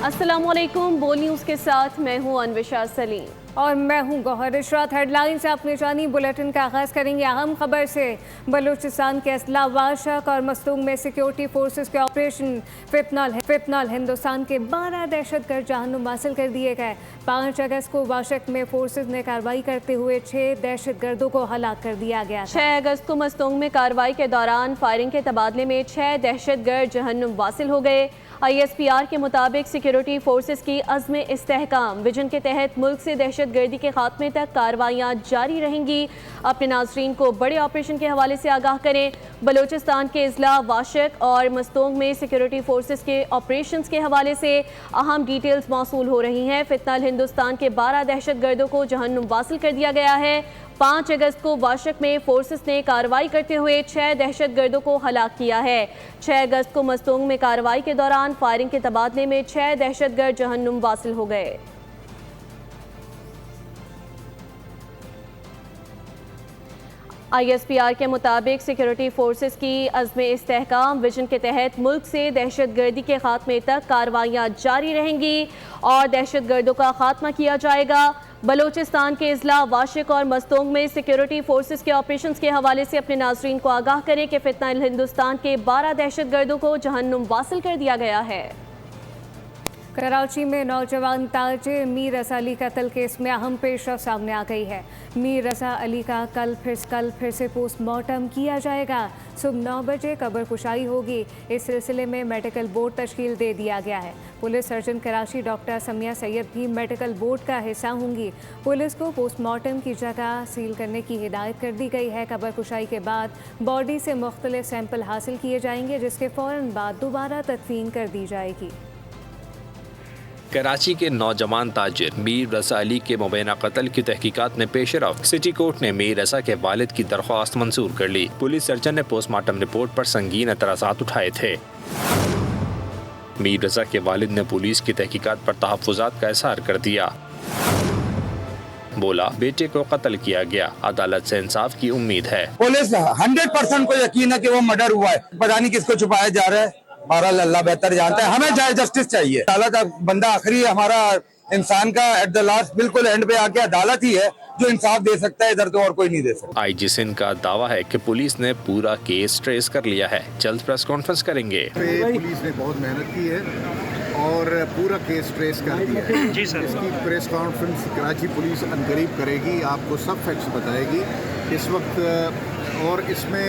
अस्सलामुअलैकुम, बोल न्यूज़ के साथ मैं हूं अनविशा सलीम और मैं हूं गौहर इशरात। हेडलाइन से अपने जानी बुलेटिन का आगाज़ करेंगे अहम खबर से। बलूचिस्तान के असला वाशक और मस्तूंग में सिक्योरिटी फोर्सेस के ऑपरेशन फितनाल हिंदुस्तान के 12 दहशतगर्द जहन्नुम हासिल कर दिए गए। 5 अगस्त को वाशक में फोर्सेस ने कार्रवाई करते हुए 6 दहशतगर्दों को हलाक कर दिया गया। 6 अगस्त को मस्तूंग में कार्रवाई के दौरान फायरिंग के तबादले में 6 दहशतगर्द जहन्नुम हासिल हो गए। ISPR के मुताबिक सिक्योरिटी फोर्सेस की अज़्म इस्तेहकाम विजन के तहत मुल्क से दहशतगर्दी के खात्मे तक कार्रवाइयाँ जारी रहेंगी। अपने नाज़रीन को बड़े ऑपरेशन के हवाले से आगाह करें। बलूचिस्तान के इजला वाशक और मस्तूंग में सिक्योरिटी फोर्सेस के ऑपरेशन के हवाले से अहम डिटेल्स मौसूल हो रही हैं। फितनाल हिंदुस्तान के 12 दहशतगर्दों को जहन्नुम हासिल कर दिया गया है। 5 अगस्त को वाशक में फोर्सेस ने कार्रवाई करते हुए 6 दहशतगर्दों को हलाक किया है। 6 अगस्त को मस्तूंग में कार्रवाई के दौरान फायरिंग के तबादले में 6 दहशतगर्द जहन्नुम हासिल हो गए। ISPR के मुताबिक सिक्योरिटी फोर्सेस की अज़्म इस्तेहकाम विजन के तहत मुल्क से दहशतगर्दी के खात्मे तक कार्रवाइयाँ जारी रहेंगी और दहशतगर्दों का खात्मा किया जाएगा। बलूचिस्तान के इजला वाशिक और मस्तूंग में सिक्योरिटी फोर्सेस के ऑपरेशंस के हवाले से अपने नाज़रीन को आगाह करें कि फितनाल हिंदुस्तान के 12 दहशतगर्दों को जहन्नुम हासिल कर दिया गया है। कराची में नौजवान ताजिर मीर रज़ा अली कत्ल केस में अहम पेशरफ सामने आ गई है। मीर रज़ा अली का कल फिर से पोस्टमार्टम किया जाएगा। सुबह 9 बजे कब्र कुशाई होगी। इस सिलसिले में मेडिकल बोर्ड तश्कील दे दिया गया है। Police surgeon Karachi doctor Samiya Syed भी मेडिकल बोर्ड का हिस्सा होंगी। पुलिस को पोस्टमार्टम की जगह सील करने की हिदायत कर दी गई है। कब्र कुशाई के बाद बॉडी से मुख्तलिफ सैंपल हासिल किए जाएंगे, जिसके फ़ौरन बाद दोबारा तदफीन कर दी जाएगी। कराची के नौजवान ताजिर मीर रज़ा अली के मुबैना कत्ल की तहकीकात में पेश रफ्त सिटी कोर्ट ने मीर रज़ा के वालिद की दरख्वास्त मंजूर कर ली। पुलिस सर्जन ने पोस्टमार्टम रिपोर्ट पर संगीन एतराज़ात उठाए थे। मीर रज़ा के वालिद ने पुलिस की तहकीकात पर तहफ़्फ़ुज़ात का इज़हार कर दिया। बोला, बेटे को कत्ल किया गया, अदालत से इंसाफ की उम्मीद है। पुलिस 100% को यकीन है कि वो मर्डर हुआ है, पता नहीं किसको छुपाया जा रहा है। बहरहाल अल्लाह बेहतर जानता है। हमें जाए जस्टिस चाहिए। अदालत बंदा आखिरी हमारा इंसान का एट द लास्ट बिल्कुल एंड पे आके अदालत ही है जो इंसाफ दे सकता है, इधर तो और कोई नहीं दे सकता। IG सिंध का दावा है कि पुलिस ने पूरा केस ट्रेस कर लिया है। जल्द प्रेस कॉन्फ्रेंस करेंगे। पुलिस ने बहुत मेहनत की है और पूरा केस ट्रेस कर दिया है। जी सर। इसकी प्रेस कॉन्फ्रेंस कराची पुलिस अनकरीब करेगी, आपको सब फैक्ट्स बताएगी इस वक्त। और इसमें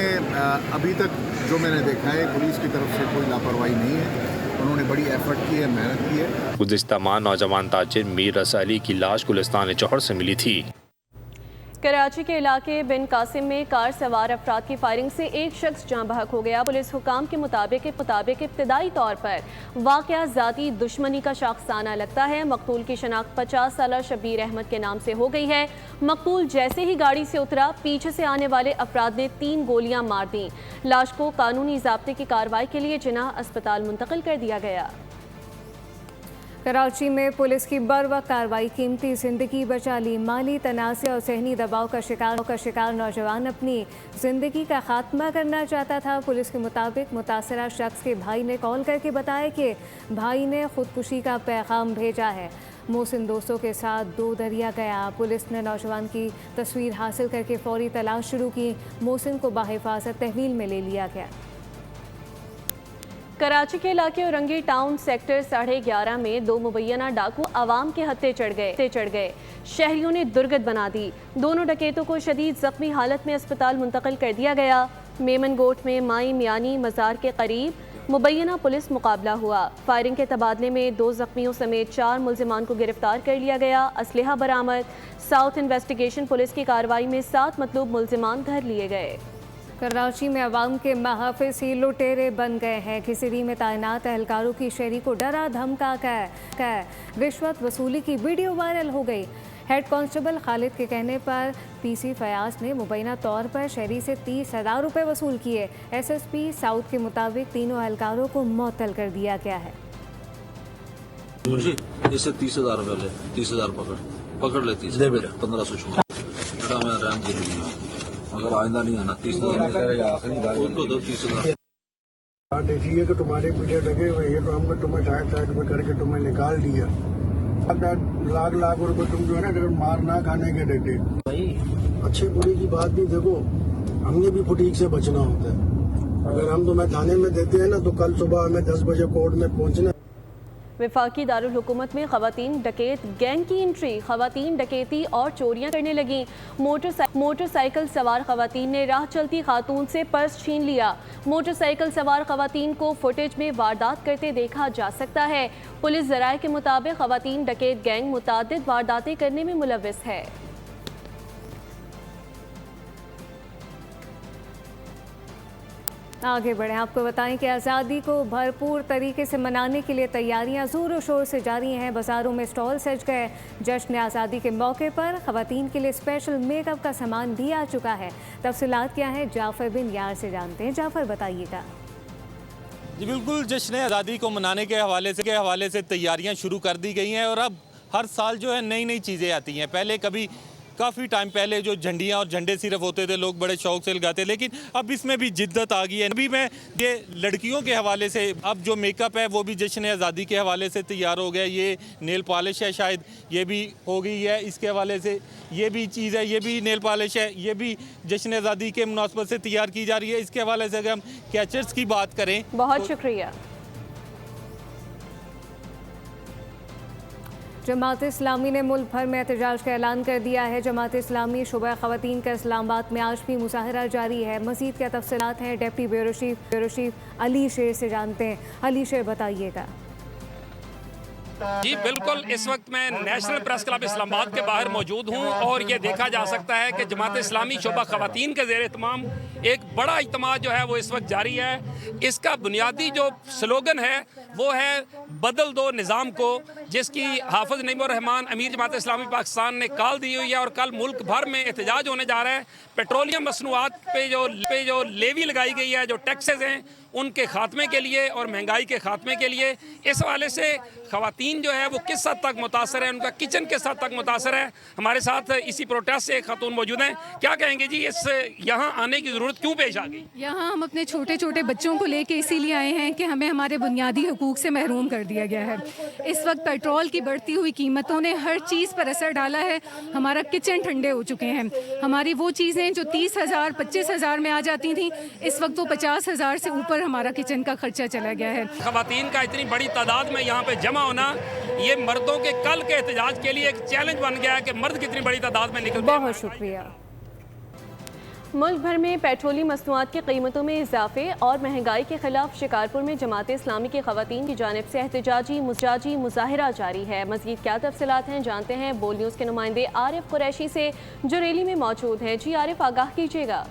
अभी तक जो मैंने देखा है पुलिस की तरफ से कोई लापरवाही नहीं है। उन्होंने बड़ी एफर्ट की है, मेहनत की है। गुज़िश्ता माह नौजवान ताजिर मीर रज़ा अली की लाश गुलिस्तान जौहर से मिली थी। कराची के इलाके बिन कासिम में कार सवार अफराद की फायरिंग से एक शख्स जाँ बहक हो गया। पुलिस हुकाम के मुताबिक इब्तदाई तौर पर वाक़या ज़ाती दुश्मनी का शाखसाना लगता है। मकतूल की शनाख्त 50 साला शबीर अहमद के नाम से हो गई है। मकतूल जैसे ही गाड़ी से उतरा, पीछे से आने वाले अफराद ने 3 गोलियां मार दी। लाश को कानूनी ज़ाब्ते की कार्रवाई के लिए जिन्ना अस्पताल मुंतकिल कर दिया गया। कराची में पुलिस की बरवक्त कार्रवाई कीमती जिंदगी बचा ली। माली तनाज़े और ज़हनी दबाव का शिकार नौजवान अपनी ज़िंदगी का खात्मा करना चाहता था। पुलिस के मुताबिक मुतासरा शख्स के भाई ने कॉल करके बताया कि भाई ने खुदकुशी का पैगाम भेजा है। मोहसिन दोस्तों के साथ 2 दरिया गया। पुलिस ने नौजवान की तस्वीर हासिल करके फौरी तलाश शुरू की। मोहसिन को बाहिफाजत तहवील में ले लिया गया। कराची के इलाके औरंगी टाउन सेक्टर 11.5 में 2 मुबैना डाकू आवाम के हत्थे चढ़ गए। शहरियों ने दुर्गत बना दी। दोनों डकैतों को शदीद जख्मी हालत में अस्पताल मुंतकिल कर दिया गया। मेमन गोट में माई मियानी मज़ार के करीब मुबैना पुलिस मुकाबला हुआ। फायरिंग के तबादले में 2 जख्मियों समेत 4 मुल्जिमान को गिरफ्तार कर लिया गया। असलहा बरामद। साउथ इन्वेस्टिगेशन पुलिस की कार्रवाई में 7 मतलूब मुल्जिमान धर लिए गए। कराची में अवाम के महाफिज ही लुटेरे बन गए हैं। खिसरी में तैनात एहलकारों की शहरी को डरा धमका कर रिश्वत वसूली की वीडियो वायरल हो गई। हेड कांस्टेबल खालिद के कहने पर PC फयाज ने मुबैना तौर पर शहरी से 30,000 रुपये वसूल किए। SSP साउथ के मुताबिक तीनों एहलकारों को मुअत्तल कर दिया गया है। इससे 30,000 रुपये ले, 30,000 पकड़ ले, 1500 अगर आइंदा नहीं आना 30,000 उनको दो 30,000। देखिए कि तुम्हारे पीछे लगे हुए हैं, तो हमने तुम्हें साइड में करके तुम्हें निकाल दिया। लाख रुपए तुम जो है ना अगर मार ना खाने के देते भाई। अच्छी बुरी की बात भी देखो, हमने भी फुटीक से बचना होता है। अगर हम तुम्हें थाने में देते हैं ना तो कल सुबह हमें 10 बजे कोर्ट में पहुंचना। वफाकी दारुल हुकूमत में खवातीन डकैत गैंग की एंट्री, खवातीन डकैती और चोरियां करने लगी। मोटरसाइकिल सवार खवातीन ने राह चलती खातून से पर्स छीन लिया। मोटरसाइकिल सवार खवातीन को फुटेज में वारदात करते देखा जा सकता है। पुलिस ज़राए के मुताबिक खवातीन डकैत गैंग मुतादिद वारदातें करने में मुलव्विस है। आगे बढ़े, आपको बताएं कि आज़ादी को भरपूर तरीके से मनाने के लिए तैयारियां ज़ोरों शोर से जारी हैं। बाज़ारों में स्टॉल सज गए। जश्न आज़ादी के मौके पर ख़वातीन के लिए स्पेशल मेकअप का सामान भी आ चुका है। तफसीलात क्या है, जाफ़र बिन यार से जानते हैं। जाफ़र, बताइएगा। जी बिल्कुल, जश्न आज़ादी को मनाने के हवाले से तैयारियां शुरू कर दी गई हैं और अब हर साल जो है नई नई चीज़ें आती हैं। पहले कभी काफ़ी टाइम पहले जो झंडियाँ और झंडे सिर्फ होते थे, लोग बड़े शौक से लगाते, लेकिन अब इसमें भी जिद्दत आ गई है। अभी मैं ये लड़कियों के हवाले से अब जो मेकअप है वो भी जश्न आज़ादी के हवाले से तैयार हो गया। ये नेल पॉलिश है, शायद ये भी हो गई है। इसके हवाले से ये भी चीज़ है, ये भी नेल पॉलिश है, ये भी जश्न आज़ादी के मुनासबत से तैयार की जा रही है। इसके हवाले से अगर हम कैचर्स की बात करें, बहुत शुक्रिया। जमात इस्लामी ने मुल्क भर में एहतजाज का ऐलान कर दिया है। जमात इस्लामी शुबा ख़वातीन का इस्लामाबाद में आज भी मुजाहरा जारी है। मज़ीद क्या तफसीलात हैं, डिप्टी ब्यूरो चीफ अली शेर से जानते हैं। अली शेर, बताइएगा। जी बिल्कुल, इस वक्त मैं नेशनल प्रेस क्लब इस्लामाबाद के बाहर मौजूद हूँ और ये देखा जा सकता है कि जमात इस्लामी शोबा ख़वातीन के ज़ेर एहतमाम एक बड़ा इज्तिमा जो है वो इस वक्त जारी है। इसका बुनियादी जो स्लोगन है वो है बदल दो निज़ाम को, जिसकी हाफिज़ नईमुर रहमान अमीर जमात इस्लामी पाकिस्तान ने कॉल दी हुई है और कल मुल्क भर में एहतजाज होने जा रहा है। पेट्रोलियम मसनूआत पे जो लेवी लगाई गई है, जो टैक्सेस हैं, उनके खात्मे के लिए और महंगाई के खात्मे के लिए। इस हवाले से ख़वातीन जो है वो किस हद तक मुतासर है, उनका किचन किस हद तक मुतासर है। हमारे साथ इसी प्रोटेस्ट से एक खातून मौजूद हैं। क्या कहेंगे जी, इस यहाँ आने की ज़रूरत क्यों पेश आ गई? यहाँ हम अपने छोटे छोटे बच्चों को लेके इसीलिए आए हैं कि हमें हमारे बुनियादी हकूक़ से महरूम कर दिया गया है। इस वक्त पेट्रोल की बढ़ती हुई कीमतों ने हर चीज़ पर असर डाला है। हमारा किचन ठंडे हो चुके हैं। हमारी वो चीज़ें जो 30,000 25,000 में आ जाती थी, इस वक्त वो 50,000 से ऊपर हमारा किचन का खर्चा चला गया है। ख़वातीन का इतनी बड़ी तादाद में यहाँ पे जमा होना, ये मर्दों के कल के एहतजाज के लिए एक चैलेंज बन गया है कि मर्द कितनी बड़ी तादाद में निकलते हैं। बहुत शुक्रिया। मुल्क भर में पेट्रोली मसनूआत की कीमतों में इजाफे और महंगाई के खिलाफ शिकारपुर में जमात इस्लामी की ख़वातीन की जानिब से एहतजाजी मुजाहिरा जारी है। मज़ीद क्या तफसीलात हैं, जानते हैं बोल न्यूज़ के नुमाइंदे आरिफ कुरैशी से, जो रैली में मौजूद हैं। जी आरिफ, आगाह कीजिएगा।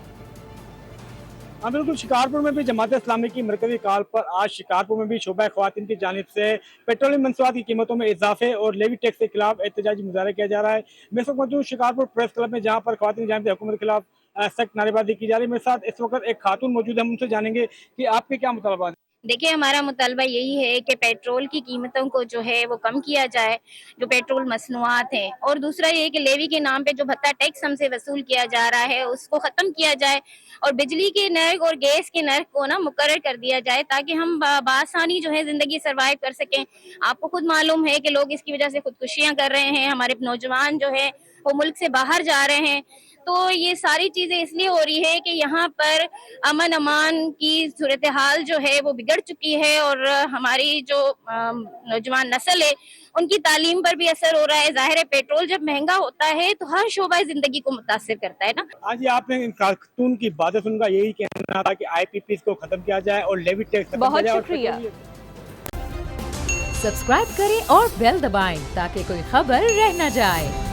हाँ बिल्कुल, शिकारपुर में भी जमात इस्लामी की मरकजी कॉल पर आज शिकारपुर में भी शोबा ख़वातीन की जानिब से पेट्रोलियम मंसूआत की कीमतों में इजाफे और लेवी टैक्स के खिलाफ एहतजाजी मुजाहरा किया जा रहा है। मैं इस वक्त मौजूद शिकारपुर प्रेस क्लब में, जहाँ पर ख़वातीन की जानिब से हुकूमत के खिलाफ सख्त नारेबाजी की जा रही है। मेरे साथ इस वक्त एक खातून मौजूद है, हम उनसे जानेंगे कि आपके क्या मुतालबा है। देखिए, हमारा मुतालबा यही है कि पेट्रोल की कीमतों को जो है वो कम किया जाए, जो पेट्रोल मसनूआत हैं, और दूसरा ये कि लेवी के नाम पे जो भत्ता टैक्स हमसे वसूल किया जा रहा है उसको ख़त्म किया जाए और बिजली के नर्क और गैस के नर्क को ना मुकर्रर कर दिया जाए, ताकि हम बासानी जो है ज़िंदगी सर्वाइव कर सकें। आपको खुद मालूम है कि लोग इसकी वजह से खुदकुशियाँ कर रहे हैं, हमारे नौजवान जो है वो मुल्क से बाहर जा रहे हैं। तो ये सारी चीज़ें इसलिए हो रही है कि यहाँ पर अमन अमान की सूरत हाल जो है वो बिगड़ चुकी है और हमारी जो नौजवान नस्ल है उनकी तालीम पर भी असर हो रहा है। जाहिर है, पेट्रोल जब महंगा होता है तो हर शोबा जिंदगी को मुतासिर करता है ना। आज आपने खातून की बातें सुनकर यही कहना था कि IPPs को खत्म किया जाए और लेवी टैक्स। बहुत शुक्रिया। सब्सक्राइब करें और बेल दबाएं ताकि कोई खबर रह न जाए।